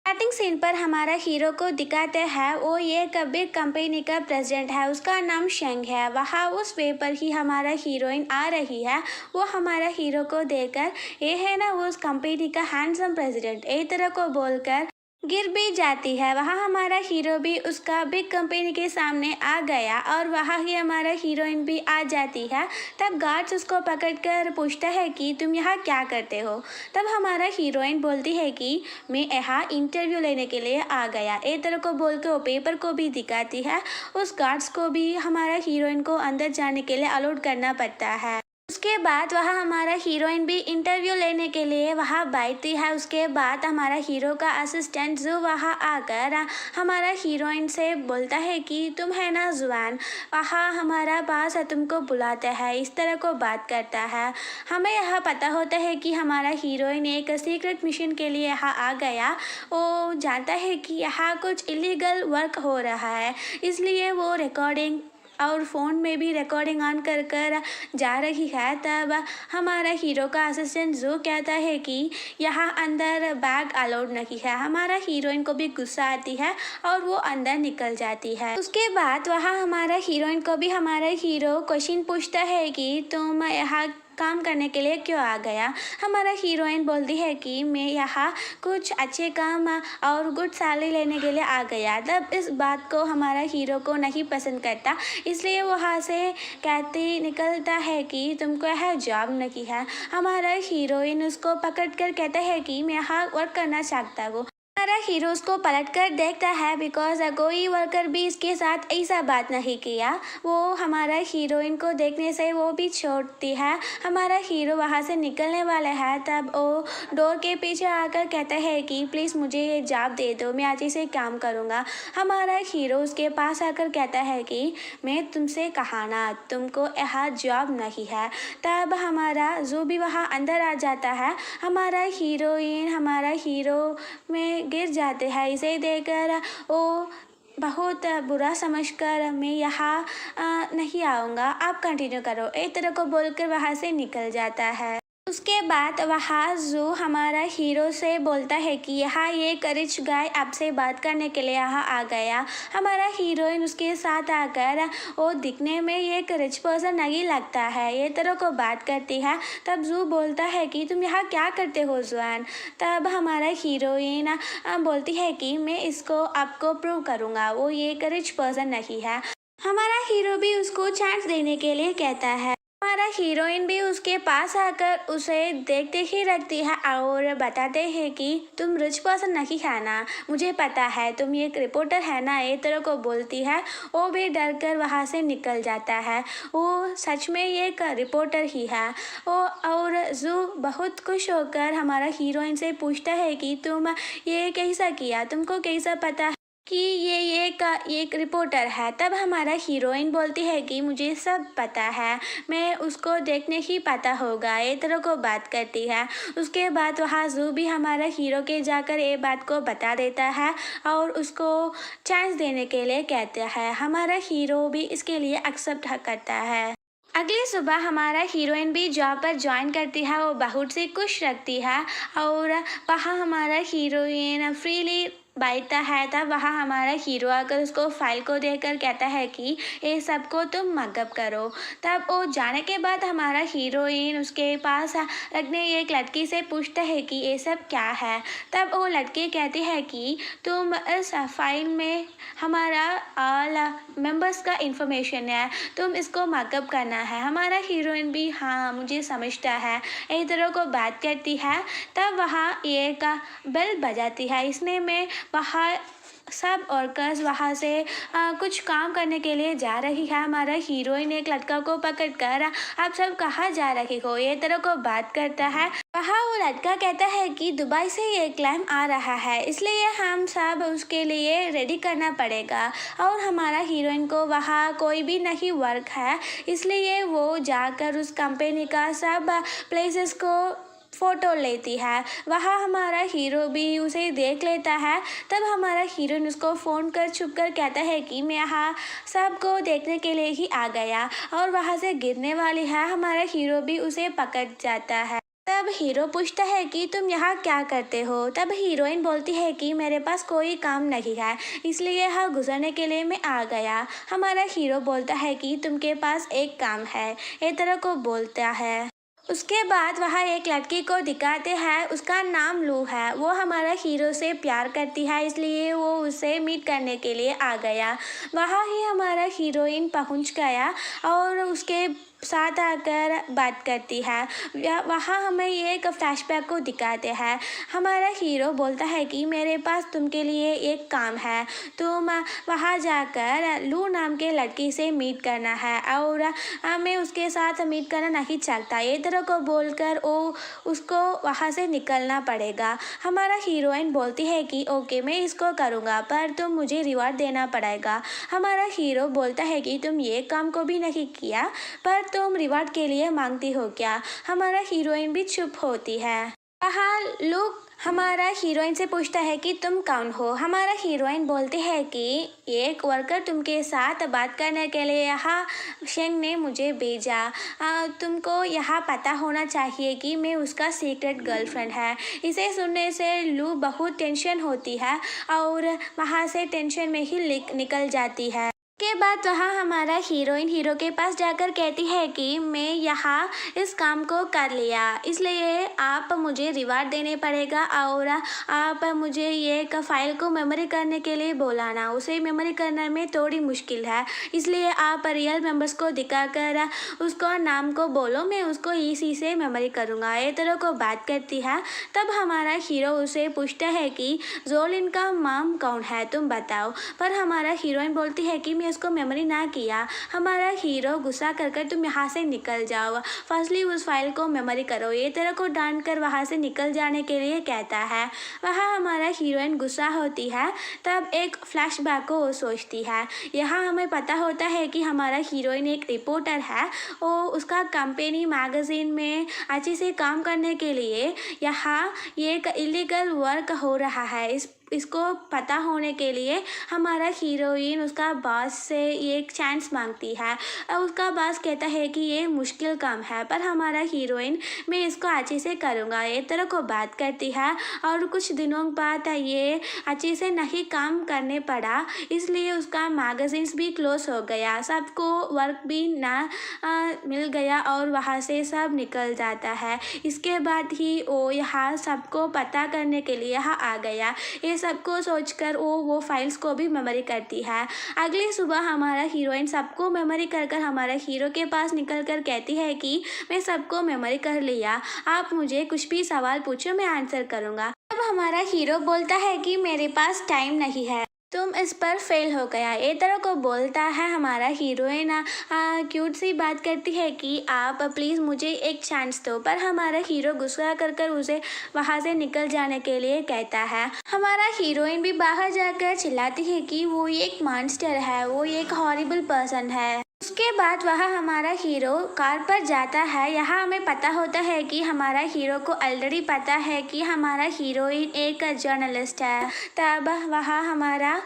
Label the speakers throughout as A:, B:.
A: Starting scene पर हमारा hero को दिखाते हैं वो ये कभी कंपनी का प्रेसिडेंट है, उसका नाम शेंग है। वहाँ उस वे पर ही हमारा हीरोइन आ रही है। वो हमारा हीरो को देखकर ये है ना वो उस कंपनी का हैंडसम प्रेसिडेंट एक तरह को बोलकर गिर भी जाती है। वहाँ हमारा हीरो भी उसका बिग कंपनी के सामने आ गया और वहाँ ही हमारा हीरोइन भी आ जाती है। तब गार्ड्स उसको पकड़कर पूछता है कि तुम यहाँ क्या करते हो। तब हमारा हीरोइन बोलती है कि मैं यहाँ इंटरव्यू लेने के लिए आ गया। एक तरह को बोल के वो पेपर को भी दिखाती है। उस गार्ड्स को भी हमारा हीरोइन को अंदर जाने के लिए अलाउड करना पड़ता है। उसके बाद वहाँ हमारा हीरोइन भी इंटरव्यू लेने के लिए वहाँ बैठती है। उसके बाद हमारा हीरो का असिस्टेंट जो वहाँ आकर हमारा हीरोइन से बोलता है कि तुम है ना जुआन, वहाँ हमारा पास तुमको बुलाता है, इस तरह को बात करता है। हमें यहाँ पता होता है कि हमारा हीरोइन एक सीक्रेट मिशन के लिए यहाँ आ गया। वो जानता है कि यहाँ कुछ इलीगल वर्क हो रहा है, इसलिए वो रिकॉर्डिंग और फ़ोन में भी रिकॉर्डिंग ऑन कर कर जा रही है। तब हमारा हीरो का असिस्टेंट जो कहता है कि यहाँ अंदर बैग अलाउड नहीं है। हमारा हीरोइन को भी गुस्सा आती है और वो अंदर निकल जाती है। उसके बाद वहाँ हमारा हीरोइन को भी हमारा हीरो क्वेश्चन पूछता है कि तुम यहाँ काम करने के लिए क्यों आ गया। हमारा हीरोइन बोलती है कि मैं यहाँ कुछ अच्छे काम और गुड सैलरी लेने के लिए आ गया। तब इस बात को हमारा हीरो को नहीं पसंद करता, इसलिए वो वहाँ से कहती निकलता है कि तुमको यह जॉब नहीं है। हमारा हीरोइन उसको पकड़ कर कहता है कि मैं यहाँ वर्क करना चाहता हूँ। हमारा हीरो उसको पलट कर देखता है बिकॉज कोई वर्कर भी इसके साथ ऐसा बात नहीं किया। वो हमारा हीरोइन को देखने से वो भी छोड़ती है। हमारा हीरो वहाँ से निकलने वाला है। तब वो डोर के पीछे आकर कहता है कि प्लीज़ मुझे ये जॉब दे दो, मैं आज से काम करूँगा। हमारा हीरो उसके पास आकर कहता है कि मैं तुमसे कहा ना तुमको यहाँ जॉब नहीं है। तब हमारा जो भी वहाँ अंदर आ जाता है। हमारा हीरोइन हमारा हीरो में गिर जाते हैं। इसे देखकर वो बहुत बुरा समझकर मैं यहाँ नहीं आऊँगा, आप कंटिन्यू करो, एक तरह को बोलकर वहाँ से निकल जाता है। उसके बाद वहाँ जो हमारा हीरो से बोलता है कि यहाँ एक रिच गाय आपसे बात करने के लिए यहाँ आ गया। हमारा हीरोइन उसके साथ आकर वो दिखने में एक रिच पर्सन नहीं लगता है, ये तरह को बात करती है। तब जू बोलता है कि तुम यहाँ क्या करते हो जुआन। तब हमारा हीरोइन बोलती है कि मैं इसको आपको प्रूव करूँगा वो एक रिच पर्सन नहीं है। हमारा हीरो भी उसको चांस देने के लिए कहता है। हमारा हीरोइन भी उसके पास आकर उसे देखते ही रखती है और बताते हैं कि तुम रिच पर्सन नहीं है ना, मुझे पता है तुम एक रिपोर्टर है ना, एक तरह को बोलती है। वो भी डर कर वहाँ से निकल जाता है। वो सच में एक रिपोर्टर ही है। वो और जो बहुत खुश होकर हमारा हीरोइन से पूछता है कि तुम ये कैसा किया, तुमको कैसा पता कि ये एक रिपोर्टर है। तब हमारा हीरोइन बोलती है कि मुझे सब पता है, मैं उसको देखने ही पता होगा, ये तरह को बात करती है। उसके बाद वहाँ जू भी हमारा हीरो के जाकर ये बात को बता देता है और उसको चांस देने के लिए कहता है। हमारा हीरो भी इसके लिए एक्सेप्ट करता है। अगली सुबह हमारा हीरोइन भी जॉब पर ज्वाइन करती है। वो बहुत से खुश रखती है और वहाँ हमारा हीरोइन फ्रीली बैठता है। तब वहाँ हमारा हीरो आकर उसको फाइल को देखकर कहता है कि ये सबको तुम मगअप करो। तब वो जाने के बाद हमारा हीरोइन उसके पास रखने एक लड़की से पूछता है कि ये सब क्या है। तब वो लड़की कहती है कि तुम इस फाइल में हमारा ऑल मेंबर्स का इंफॉर्मेशन है, तुम इसको मगअप करना है। हमारा हीरोइन भी हाँ मुझे समझता है, एक तरह को बात करती है। तब वहाँ एक बेल बजाती है। इसने में वहाँ सब वर्कर्स वहाँ से कुछ काम करने के लिए जा रही है। हमारा हीरोइन एक लड़का को पकड़ कर आप सब कहाँ जा रही हो, ये तरह को बात करता है। वहाँ वो लड़का कहता है कि दुबई से ये क्लाइम आ रहा है, इसलिए हम सब उसके लिए रेडी करना पड़ेगा। और हमारा हीरोइन को वहाँ कोई भी नहीं वर्क है, इसलिए वो जाकर उस कंपनी का सब प्लेसेस को फ़ोटो लेती है। वहाँ हमारा हीरो भी उसे देख लेता है। तब हमारा हीरोइन उसको फ़ोन कर छुप कर कहता है कि मैं यहाँ सबको देखने के लिए ही आ गया और वहाँ से गिरने वाली है। हमारा हीरो भी उसे पकड़ जाता है। तब हीरो पूछता है कि तुम यहाँ क्या करते हो। तब हीरोइन बोलती है कि मेरे पास कोई काम नहीं है, इसलिए यहाँ गुजरने के लिए मैं आ गया। हमारा हीरो बोलता है कि तुमके पास एक काम है, ये तरह को बोलता है। उसके बाद वहाँ एक लड़की को दिखाते हैं, उसका नाम लू है। वो हमारा हीरो से प्यार करती है, इसलिए वो उसे मीट करने के लिए आ गया। वहाँ ही हमारा हीरोइन पहुँच गया और उसके साथ आकर बात करती है। वहाँ हमें एक फ्लैशबैक को दिखाते हैं। हमारा हीरो बोलता है कि मेरे पास तुमके लिए एक काम है, तुम वहाँ जाकर लू नाम के लड़की से मीट करना है और मैं उसके साथ मीट करना नहीं चाहता। ये तरह को बोलकर वो उसको वहाँ से निकलना पड़ेगा। हमारा हीरोइन बोलती है कि ओके मैं इसको करूँगा, पर तुम मुझे रिवॉर्ड देना पड़ेगा। हमारा हीरो बोलता है कि तुम ये काम को भी नहीं किया, पर तुम रिवॉर्ड के लिए मांगती हो क्या। हमारा हीरोइन भी चुप होती है। वहाँ लोग हमारा हीरोइन से पूछता है कि तुम कौन हो। हमारा हीरोइन बोलती है कि एक वर्कर तुमके साथ बात करने के लिए यहाँ शेंग ने मुझे भेजा। तुमको यहाँ पता होना चाहिए कि मैं उसका सीक्रेट गर्लफ्रेंड है। इसे सुनने से लू बहुत टेंशन होती है और वहाँ से टेंशन में ही निकल जाती है। के बाद वहाँ हमारा हीरोइन हीरो के पास जाकर कहती है कि मैं यहाँ इस काम को कर लिया, इसलिए आप मुझे रिवार्ड देने पड़ेगा और आप मुझे ये एक फ़ाइल को मेमोरी करने के लिए बोलाना। उसे मेमोरी करने में थोड़ी मुश्किल है, इसलिए आप रियल मेंबर्स को दिखाकर उसको नाम को बोलो, मैं उसको इसी से मेमोरी करूँगा। ये तरह को बात करती है। तब हमारा हीरो उसे पूछता है कि जोलिन का माम कौन है, तुम बताओ। पर हमारा हीरोइन बोलती है कि उसको मेमोरी ना किया। हमारा हीरो गुस्सा कर तुम यहाँ से निकल जाओ, फर्स्टली उस फाइल को मेमोरी करो। ये तरह को डांट कर वहाँ से निकल जाने के लिए कहता है। वहाँ हमारा हीरोइन गुस्सा होती है। तब एक फ्लैशबैक को वो सोचती है। यहाँ हमें पता होता है कि हमारा हीरोइन एक रिपोर्टर है। वो उसका कंपनी मैगजीन में अच्छे से काम करने के लिए यहाँ एक इलीगल वर्क हो रहा है। इसको पता होने के लिए हमारा हीरोइन उसका बॉस से एक चांस मांगती है और उसका बॉस कहता है कि ये मुश्किल काम है, पर हमारा हीरोइन मैं इसको अच्छे से करूँगा। ये तरह को बात करती है और कुछ दिनों बाद ये अच्छे से नहीं काम करने पड़ा, इसलिए उसका मैगजीन्स भी क्लोज हो गया। सबको वर्क भी ना मिल गया और वहाँ से सब निकल जाता है। इसके बाद ही वो यहाँ सबको पता करने के लिए यहाँ आ गया। ये सबको सोचकर वो फाइल्स को भी मेमोरी करती है। अगली सुबह हमारा हीरोइन सबको मेमोरी कर हमारा हीरो के पास निकल कर कहती है कि मैं सबको मेमोरी कर लिया, आप मुझे कुछ भी सवाल पूछो, मैं आंसर करूँगा। अब हमारा हीरो बोलता है कि मेरे पास टाइम नहीं है, तुम इस पर फेल हो गया। ये तरह को बोलता है। हमारा हीरोइन क्यूट सी बात करती है कि आप प्लीज़ मुझे एक चांस दो, पर हमारा हीरो गुस्सा कर उसे वहाँ से निकल जाने के लिए कहता है। हमारा हीरोइन भी बाहर जाकर चिल्लाती है कि वो एक मॉन्स्टर है, वो एक हॉरिबल पर्सन है। उसके बाद वह हमारा हीरो कार पर जाता है। यहाँ हमें पता होता है कि हमारा हीरो को ऑलरेडी पता है कि हमारा हीरोइन एक जर्नलिस्ट है। तब वह हमारा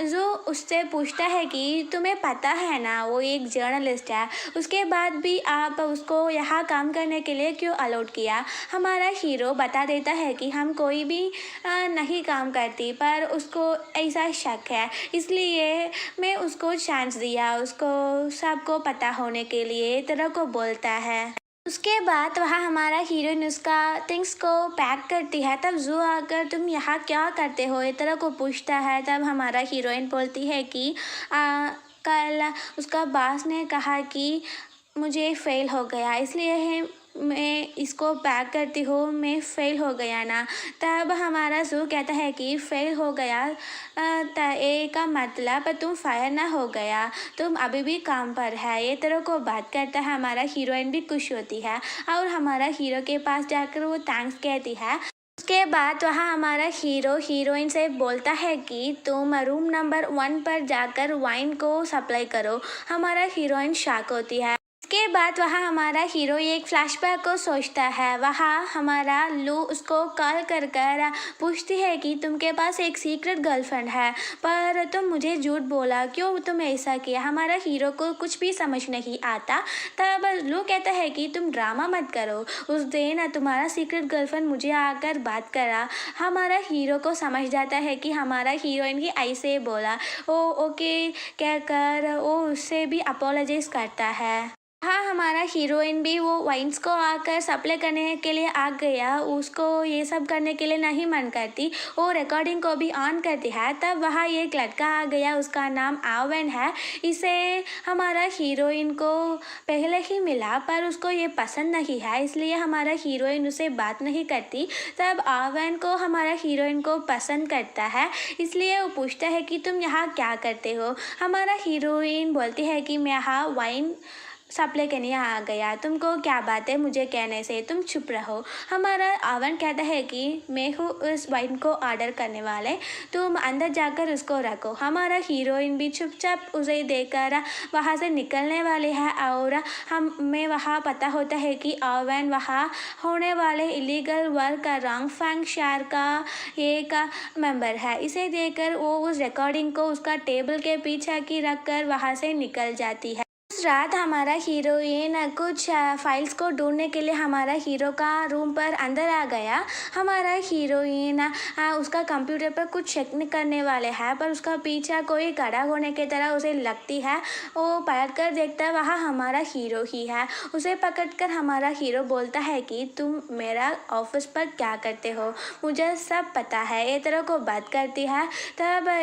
A: जो उससे पूछता है कि तुम्हें पता है ना वो एक जर्नलिस्ट है, उसके बाद भी आप उसको यहाँ काम करने के लिए क्यों अलाउड किया। हमारा हीरो बता देता है कि हम कोई भी नहीं काम करती, पर उसको ऐसा शक है, इसलिए मैं उसको चांस दिया, उसको सबको पता होने के लिए तरह को बोलता है। उसके बाद वहाँ हमारा हीरोइन उसका थिंग्स को पैक करती है। तब जो आकर तुम यहाँ क्या करते हो ये तरह को पूछता है। तब हमारा हीरोइन बोलती है कि कल उसका बॉस ने कहा कि मुझे फेल हो गया, इसलिए मैं इसको पैक करती हूँ, मैं फेल हो गया ना। तब हमारा जू कहता है कि फेल हो गया ए का मतलब तुम फायर ना हो गया, तुम अभी भी काम पर है। ये तरह को बात करता है। हमारा हीरोइन भी खुश होती है और हमारा हीरो के पास जाकर वो थैंक्स कहती है। उसके बाद वहाँ हमारा हीरो हीरोइन से बोलता है कि तुम रूम नंबर 1 पर जाकर वाइन को सप्लाई करो। हमारा हीरोइन शॉक होती है। के बाद वहाँ हमारा हीरो एक फ्लैशबैक को सोचता है। वहाँ हमारा लू उसको कॉल कर कर पूछती है कि तुमके पास एक सीक्रेट गर्लफ्रेंड है, पर तुम मुझे झूठ बोला, क्यों तुम ऐसा किया? हमारा हीरो को कुछ भी समझ नहीं आता। तब लू कहता है कि तुम ड्रामा मत करो, उस दिन तुम्हारा सीक्रेट गर्लफ्रेंड मुझे आकर बात करा। हमारा हीरो को समझ जाता है कि हमारा हीरोइन ही ऐसे बोला। ओ ओके कहकर वो उससे भी अपोलोजाइज करता है। हाँ, हमारा हीरोइन भी वो वाइन्स को आकर सप्लाई करने के लिए आ गया। उसको ये सब करने के लिए नहीं मन करती। वो रिकॉर्डिंग को भी ऑन करती है। तब वहाँ एक लड़का आ गया, उसका नाम आवन है। इसे हमारा हीरोइन को पहले ही मिला, पर उसको ये पसंद नहीं है, इसलिए हमारा हीरोइन उसे बात नहीं करती। तब आवन को हमारा हीरोइन को पसंद करता है, इसलिए वो पूछता है कि तुम यहाँ क्या करते हो? हमारा हीरोइन बोलती है कि मैं यहाँ वाइन सप्लाई करने आ गया, तुमको क्या बात है मुझे कहने से, तुम चुप रहो। हमारा आवन कहता है कि मैं हूँ उस वाइन को ऑर्डर करने वाले, तुम अंदर जाकर उसको रखो। हमारा हीरोइन भी चुपचाप उसे देखकर वहाँ से निकलने वाली है और हमें वहाँ पता होता है कि आवन वहाँ होने वाले इलीगल वर्क का रॉन्ग फैंग शहर का एक मेंबर है। इसे देखकर वो उस रिकॉर्डिंग को उसका टेबल के पीछे की रख कर वहाँ से निकल जाती है। उस रात हमारा हीरोइन कुछ फाइल्स को ढूंढने के लिए हमारा हीरो का रूम पर अंदर आ गया। हमारा हीरोइन उसका कंप्यूटर पर कुछ चेक करने वाले है, पर उसका पीछा कोई खड़ा होने की तरह उसे लगती है। वो पलट कर देखता है, वहाँ हमारा हीरो ही है। उसे पकड़कर हमारा हीरो बोलता है कि तुम मेरा ऑफिस पर क्या करते हो, मुझे सब पता है, ये तरह को बात करती है। तब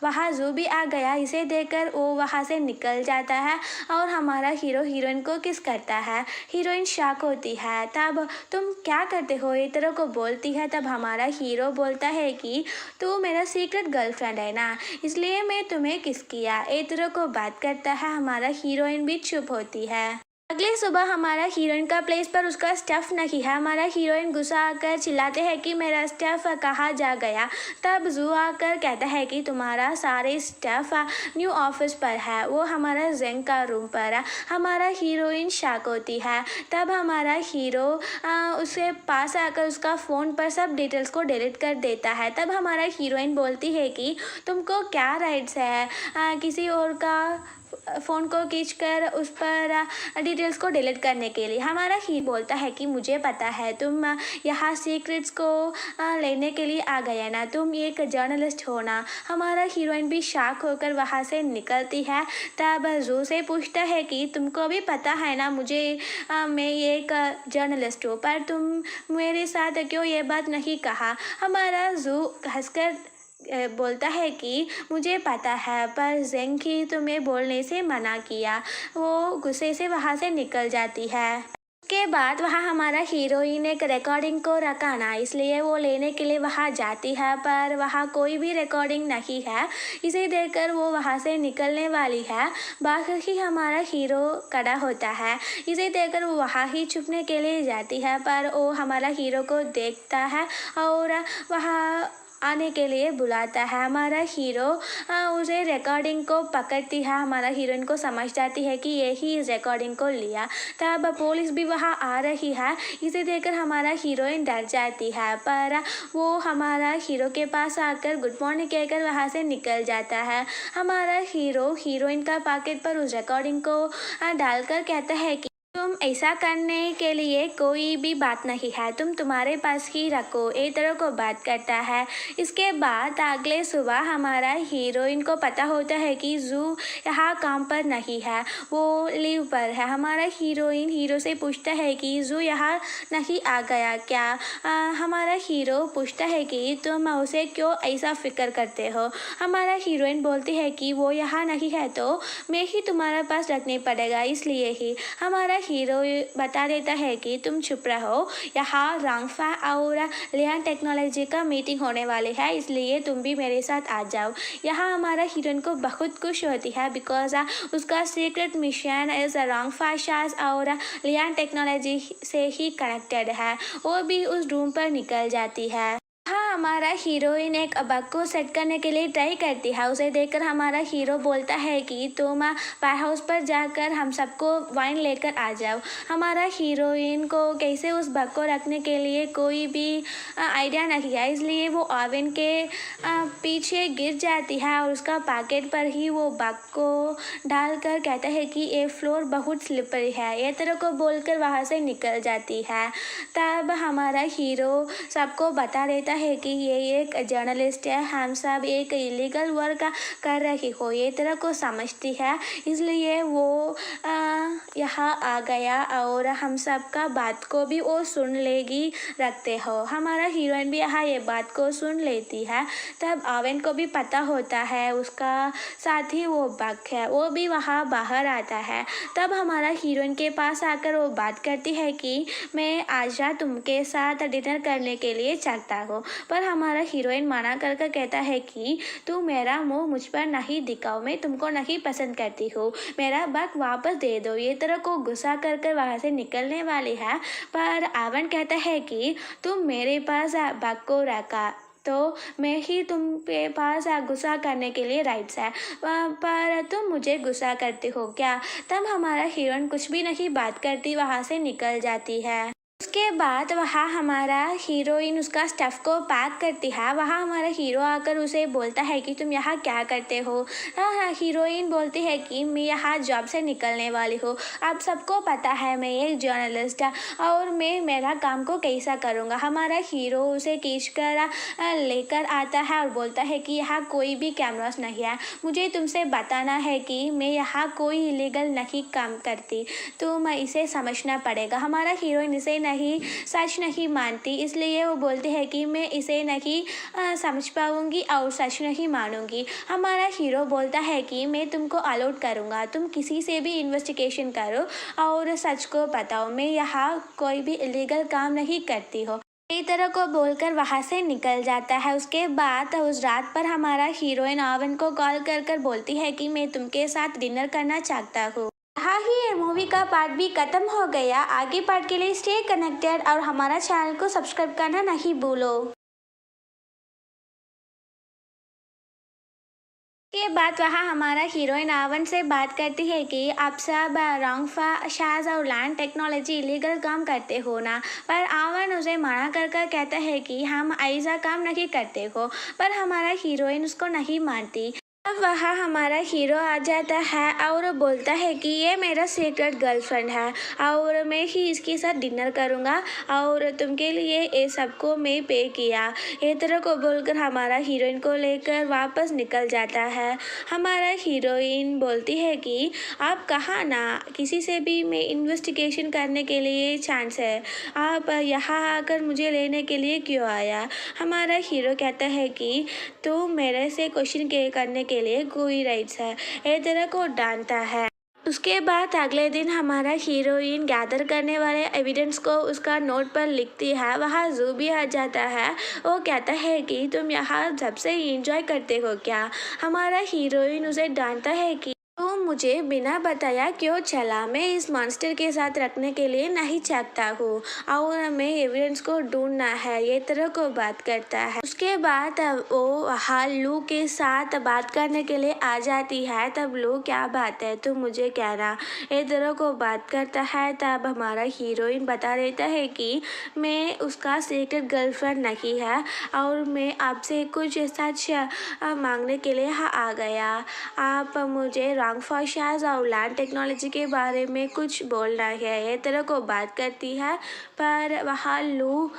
A: वहाँ जू भी आ गया। इसे देखकर वो वहाँ से निकल जाता है और हमारा हीरो हीरोइन को किस करता है। हीरोइन शॉक होती है। तब तुम क्या करते हो ये तरह को बोलती है। तब हमारा हीरो बोलता है कि तू मेरा सीक्रेट गर्लफ्रेंड है ना, इसलिए मैं तुम्हें किस किया, ये तरह को बात करता है। हमारा हीरोइन भी चुप होती है। अगले सुबह हमारा हीरोइन का प्लेस पर उसका स्टफ नहीं है। हमारा हीरोइन गुस्सा आकर चिल्लाते हैं कि मेरा स्टफ कहाँ जा गया। तब जू आकर कहता है कि तुम्हारा सारे स्टफ न्यू ऑफिस पर है, वो हमारा जेंग का रूम पर है। हमारा हीरोइन शॉक होती है। तब हमारा हीरो उसके पास आकर उसका फ़ोन पर सब डिटेल्स को डिलीट कर देता है। तब हमारा हीरोइन बोलती है कि तुमको क्या राइट्स है किसी और का फ़ोन को खींचकर उस पर डिटेल्स को डिलीट करने के लिए। हमारा ही बोलता है कि मुझे पता है तुम यहाँ सीक्रेट्स को लेने के लिए आ गए ना, तुम एक जर्नलिस्ट हो ना। हमारा हीरोइन भी शॉक होकर वहाँ से निकलती है। तब जू से पूछता है कि तुमको भी पता है ना मुझे मैं एक जर्नलिस्ट हूँ, पर तुम मेरे साथ क्यों ये बात नहीं कहा। हमारा जू हंसकर बोलता है कि मुझे पता है, पर जेंग ही तुम्हें बोलने से मना किया। वो गुस्से से वहाँ से निकल जाती है। के बाद वहाँ हमारा हीरोइन एक रिकॉर्डिंग को रखा ना, इसलिए वो लेने के लिए वहाँ जाती है, पर वहाँ कोई भी रिकॉर्डिंग नहीं है। इसे देखकर वो वहाँ से निकलने वाली है। बाकी हमारा हीरो खड़ा होता है। इसे देखकर वो वहाँ ही छुपने के लिए जाती है, पर वो हमारा हीरो को देखता है और वहाँ आने के लिए बुलाता है। हमारा हीरो उसे रिकॉर्डिंग को पकड़ती है। हमारा हीरोइन को समझ जाती है कि यही इस रिकॉर्डिंग को लिया। तब पुलिस भी वहाँ आ रही है। इसे देखकर हमारा हीरोइन डर जाती है, पर वो हमारा हीरो के पास आकर गुड मॉर्निंग कहकर वहाँ से निकल जाता है। हमारा हीरो हीरोइन का पॉकेट पर उस रिकॉर्डिंग को डालकर कहता है कि तुम ऐसा करने के लिए कोई भी बात नहीं है, तुम तुम्हारे पास ही रखो, ये तरह को बात करता है। इसके बाद अगले सुबह हमारा हीरोइन को पता होता है कि जू यहाँ काम पर नहीं है, वो लीव पर है। हमारा हीरोइन हीरो से पूछता है कि जू यहाँ नहीं आ गया क्या। हमारा हीरो पूछता है कि तुम उसे क्यों ऐसा फिक्र करते हो। हमारा हीरोइन बोलती है कि वो यहाँ नहीं है तो मैं ही तुम्हारे पास रखने पड़ेगा, इसलिए ही। हमारा हीरो बता देता है कि तुम चुप रहो, यहाँ रांगफा और लियान टेक्नोलॉजी का मीटिंग होने वाली है, इसलिए तुम भी मेरे साथ आ जाओ। यहाँ हमारा हीरोइन को बहुत खुश होती है, बिकॉज उसका सीक्रेट मिशन इज रांगफा शास और लियान टेक्नोलॉजी से ही कनेक्टेड है। वो भी उस रूम पर निकल जाती है। हाँ, हमारा हीरोइन एक बग को सेट करने के लिए ट्राई करती है। उसे देखकर हमारा हीरो बोलता है कि तुम पावर हाउस पर जाकर हम सबको वाइन लेकर आ जाओ। हमारा हीरोइन को कैसे उस बग को रखने के लिए कोई भी आइडिया नहीं है, इसलिए वो ओवन के पीछे गिर जाती है और उसका पैकेट पर ही वो बग को डालकर कहता है कि ये फ्लोर बहुत स्लिपरी है। ये तरह को बोलकर वहाँ से निकल जाती है। तब हमारा हीरो सबको बता देता है कि ये एक जर्नलिस्ट है, हम सब एक इलीगल वर्क कर रही हो, ये तरह को समझती है, इसलिए वो यहाँ आ गया और हम सब का बात को भी वो सुन लेगी रखते हो। हमारा हीरोइन भी यहाँ ये बात को सुन लेती है। तब ओवन को भी पता होता है उसका साथ ही वो बग है, वो भी वहाँ बाहर आता है। तब हमारा हीरोइन के पास आकर वो बात करती है कि मैं आज रात तुमके साथ डिनर करने के लिए चाहता हूँ, पर हमारा हीरोइन मना करके कहता है कि तुम मेरा मुंह मुझ पर नहीं दिखाओ, मैं तुमको नहीं पसंद करती हूँ, मेरा बग वापस दे दो। ये तरह को गुस्सा कर वहाँ से निकलने वाली है, पर ओवन कहता है कि तुम मेरे पास बग को रखा तो मैं ही तुम पे पास गुस्सा करने के लिए राइट्स है, पर तुम मुझे गुस्सा करते हो क्या। तब हमारा हीरोइन कुछ भी नहीं बात करती वहाँ से निकल जाती है। उसके बाद वहाँ हमारा हीरोइन उसका स्टफ़ को पैक करती है। वहाँ हमारा हीरो आकर उसे बोलता है कि तुम यहाँ क्या करते हो। हाँ, हीरोइन बोलती है कि मैं यहाँ जॉब से निकलने वाली हूँ, आप सबको पता है मैं एक जर्नलिस्ट है और मैं मेरा काम को कैसा करूँगा। हमारा हीरो उसे खींच कर लेकर आता है और बोलता है कि यहाँ कोई भी कैमरास नहीं है, मुझे तुमसे बताना है कि मैं यहाँ कोई इलीगल नहीं काम करती, तो मैं इसे समझना पड़ेगा। हमारा हीरोइन इसे नहीं सच नहीं मानती, इसलिए वो बोलती है कि मैं इसे नहीं समझ पाऊंगी और सच नहीं मानूंगी। हमारा हीरो बोलता है कि मैं तुमको अलाउड करूंगा, तुम किसी से भी इन्वेस्टिगेशन करो और सच को बताओ, मैं यहाँ कोई भी इलीगल काम नहीं करती हो। इस तरह को बोलकर वहाँ से निकल जाता है। उसके बाद उस रात पर हमारा हीरोइन ओवन को कॉल कर बोलती है कि मैं तुमके साथ डिनर करना चाहता हूँ। हाँ ही ये मूवी का पार्ट भी खत्म हो गया। आगे पार्ट के लिए स्टे कनेक्टेड और हमारा चैनल को सब्सक्राइब करना नहीं भूलो। के बाद वहाँ हमारा हीरोइन ओवन से बात करती है कि आप सब रॉन्ग शाज और लैंड टेक्नोलॉजी इलीगल काम करते हो ना, पर ओवन उसे मना कर कहता है कि हम ऐसा काम नहीं करते हो, पर हमारा हीरोइन उसको नहीं मानती। अब वहाँ हमारा हीरो आ जाता है और बोलता है कि ये मेरा सीक्रेट गर्लफ्रेंड है और मैं ही इसके साथ डिनर करूँगा और तुमके लिए ये सबको मैं पे किया। ये तरह को बोलकर हमारा हीरोइन को लेकर वापस निकल जाता है। हमारा हीरोइन बोलती है कि आप कहाँ ना, किसी से भी मैं इन्वेस्टिगेशन करने के लिए चांस है, आप यहाँ आकर मुझे लेने के लिए क्यों आया। हमारा हीरो कहता है कि तुम मेरे से क्वेश्चन करने के लिए कोई राइट्स है, ये तरह को डांटता है। उसके बाद अगले दिन हमारा हीरोइन गैदर करने वाले एविडेंस को उसका नोट पर लिखती है। वहाँ जू भी आ जाता है। वो कहता है कि तुम यहाँ सबसे एंजॉय करते हो क्या। हमारा हीरोइन उसे डांटता है कि तो मुझे बिना बताया क्यों चला, मैं इस मॉन्स्टर के साथ रखने के लिए नहीं चाहता हूँ और हमें एविडेंस को ढूंढना है, ये तरह को बात करता है। उसके बाद वो वहाँ लू के साथ बात करने के लिए आ जाती है। तब लू क्या बात है तुम मुझे कहना, ये तरह को बात करता है। तब हमारा हीरोइन बता देता है कि मैं उसका सीक्रेट गर्लफ्रेंड नहीं है और मैं आपसे कुछ सच मांगने के लिए यहाँ आ गया। आप मुझे रॉन्ग और लैंड टेक्नोलॉजी के बारे में कुछ बोलना है, ये तरह को बात करती है, पर वहाँ लू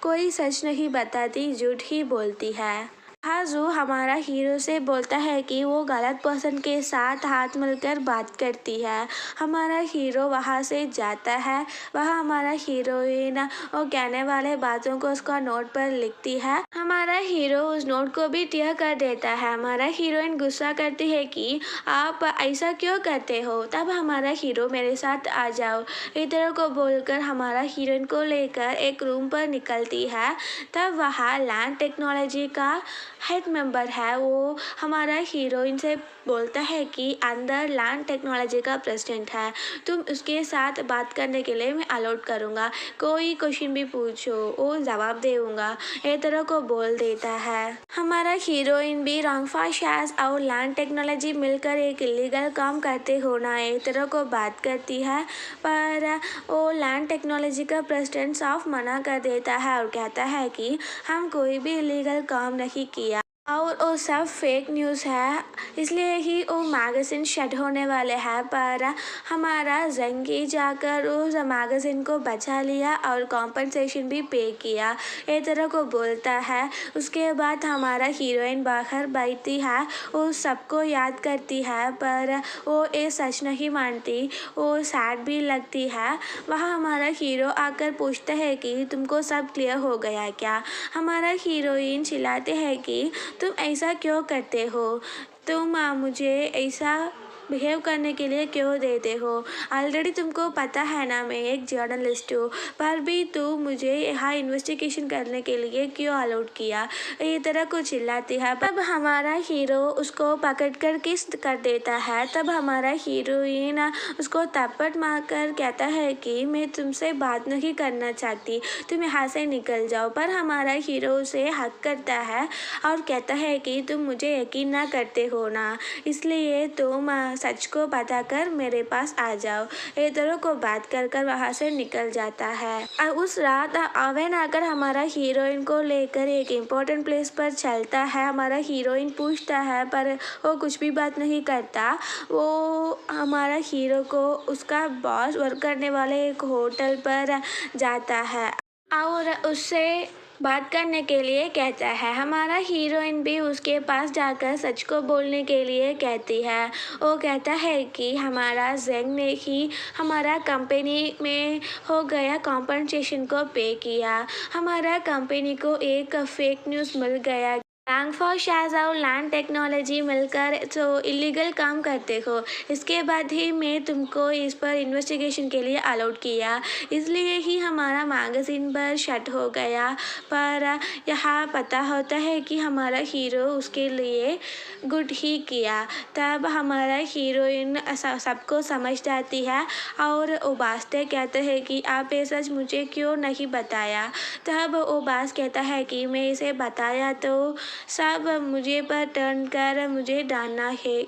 A: कोई सच नहीं बताती, झूठ ही बोलती है। हाजू हमारा हीरो से बोलता है कि वो गलत पर्सन के साथ हाथ मिलकर बात करती है। हमारा हीरो वहाँ से जाता है। वहाँ हमारा हीरोइन वो कहने वाले बातों को उसका नोट पर लिखती है। हमारा हीरो उस नोट को भी टिया कर देता है। हमारा हीरोइन गुस्सा करती है कि आप ऐसा क्यों करते हो। तब हमारा हीरो मेरे साथ आ जाओ, इस तरह को बोलकर हमारा हीरोइन को लेकर एक रूम पर निकलती है। तब वहाँ लैंड टेक्नोलॉजी का हेड मेंबर है वो हमारा हीरोइन से बोलता है कि अंदर लैंड टेक्नोलॉजी का प्रेसिडेंट है, तुम उसके साथ बात करने के लिए मैं अलाउड करूँगा, कोई क्वेश्चन भी पूछो वो जवाब देऊँगा, ये तरह को बोल देता है। हमारा हीरोइन भी रंगफा शाज और लैंड टेक्नोलॉजी मिलकर एक इलीगल काम करते होना ये तरह को बात करती है, पर वो लैंड टेक्नोलॉजी का प्रेसिडेंट साफ मना कर देता है और कहता है कि हम कोई भी इलीगल काम नहीं किया और वो सब फेक न्यूज़ है, इसलिए ही वो मैगज़ीन शट होने वाले हैं। पर हमारा जंगी जाकर उस मैगज़ीन को बचा लिया और कॉम्पनसेशन भी पे किया, ये तरह को बोलता है। उसके बाद हमारा हीरोइन बाहर बैठती है, वो सबको याद करती है, पर वो ये सच नहीं मानती, वो सैड भी लगती है। वहाँ हमारा हीरो आकर पूछता है कि तुमको सब क्लियर हो गया क्या? हमारा हीरोइन चिल्लाते हैं कि तुम ऐसा क्यों करते हो, तुम मुझे ऐसा बिहेव करने के लिए क्यों देते हो? ऑलरेडी तुमको पता है ना मैं एक जर्नलिस्ट हूँ, पर भी तू मुझे यहाँ इन्वेस्टिगेशन करने के लिए क्यों अलाउड किया? ये तरह को चिल्लाती है। तब हमारा हीरो उसको पकड़ कर किस कर देता है। तब हमारा हीरोइन उसको थप्पड़ मारकर कहता है कि मैं तुमसे बात नहीं करना चाहती, तुम यहाँ से निकल जाओ। पर हमारा हीरो उसे हक करता है और कहता है कि तुम मुझे यकीन ना करते हो ना, इसलिए तुम सच को बताकर मेरे पास आ जाओ। ये दोनों को बात कर कर वहाँ से निकल जाता है। उस रात अवेन आकर हमारा हीरोइन को लेकर एक इम्पोर्टेंट प्लेस पर चलता है। हमारा हीरोइन पूछता है पर वो कुछ भी बात नहीं करता। वो हमारा हीरो को उसका बॉस वर्क करने वाले एक होटल पर जाता है और उससे बात करने के लिए कहता है। हमारा हीरोइन भी उसके पास जाकर सच को बोलने के लिए कहती है। वो कहता है कि हमारा जेंग ने ही हमारा कंपनी में हो गया कॉम्पनसेशन को पे किया, हमारा कंपनी को एक फेक न्यूज़ मिल गया, रंगफा शाज और लैंड टेक्नोलॉजी मिलकर तो इलीगल काम करते हो, इसके बाद ही मैं तुमको इस पर इन्वेस्टिगेशन के लिए अलाउड किया, इसलिए ही हमारा मैगज़ीन पर शट हो गया। पर यहाँ पता होता है कि हमारा हीरो उसके लिए गुड ही किया। तब हमारा हीरोइन सबको समझ जाती है और उबासते कहते हैं कि आप ये सच मुझे क्यों नहीं बताया। तब उबास कहता है कि मैं इसे बताया तो सब मुझे पर टर्न कर मुझे डालना है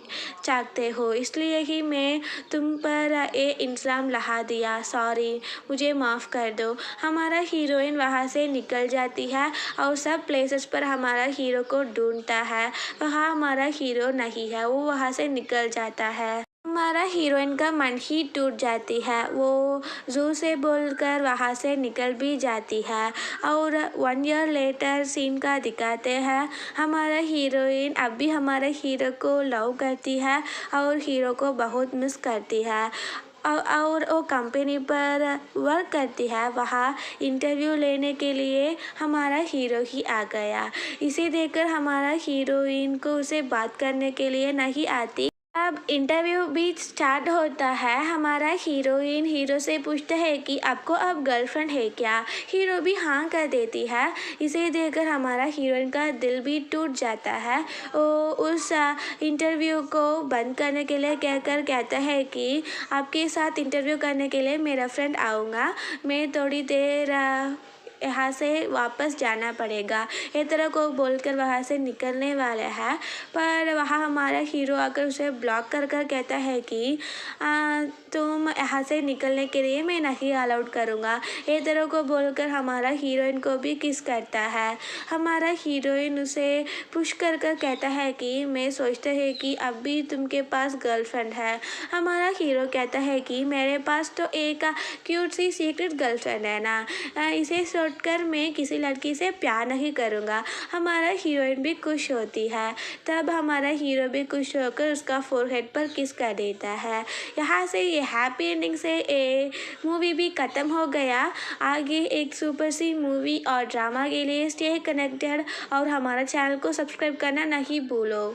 A: चाहते हो, इसलिए ही मैं तुम पर ये इल्ज़ाम लगा दिया, सॉरी मुझे माफ़ कर दो। हमारा हीरोइन वहाँ से निकल जाती है और सब प्लेसेस पर हमारा हीरो को ढूंढता है, वहाँ हमारा हीरो नहीं है, वो वहाँ से निकल जाता है। हमारा हीरोइन का मन ही टूट जाती है, वो जू से बोलकर वहाँ से निकल भी जाती है। और 1 ईयर लेटर सीन का दिखाते हैं। हमारा हीरोइन अब भी हमारे हीरो को लव करती है और हीरो को बहुत मिस करती है और वो कंपनी पर वर्क करती है। वहाँ इंटरव्यू लेने के लिए हमारा हीरो ही आ गया। इसे देखकर हमारा हीरोइन को उसे बात करने के लिए नहीं आती। अब इंटरव्यू भी स्टार्ट होता है। हमारा हीरोइन हीरो से पूछता है कि आपको अब गर्लफ्रेंड है क्या? हीरो भी हाँ कर देती है। इसे देखकर हमारा हीरोइन का दिल भी टूट जाता है। वो उस इंटरव्यू को बंद करने के लिए कहकर कहता है कि आपके साथ इंटरव्यू करने के लिए मेरा फ्रेंड आऊँगा, मैं थोड़ी देर यहाँ से वापस जाना पड़ेगा, ये तरह को बोलकर वहाँ से निकलने वाले हैं। पर वहाँ हमारा हीरो आकर उसे ब्लॉक कर कर कहता है कि तुम यहाँ से निकलने के लिए मैं नहीं अलाउड करूँगा, ये तरह को बोलकर हमारा हीरोइन को भी किस करता है। हमारा हीरोइन उसे पुश कर कर कहता है कि मैं सोचता है कि अब भी तुमके पास गर्लफ्रेंड है। हमारा हीरो कहता है कि मेरे पास तो एक क्यूट सी सीक्रेट गर्लफ्रेंड है ना, इसे छोड़कर मैं किसी लड़की से प्यार नहीं करूँगा। हमारा हीरोइन भी खुश होती है। तब हमारा हीरो भी खुश होकर उसका फोरहेड पर किस कर देता है। यहाँ से ये हैप्पी एंडिंग से ये मूवी भी ख़त्म हो गया। आगे एक सुपर सी मूवी और ड्रामा के लिए स्टे कनेक्टेड और हमारा चैनल को सब्सक्राइब करना नहीं भूलो।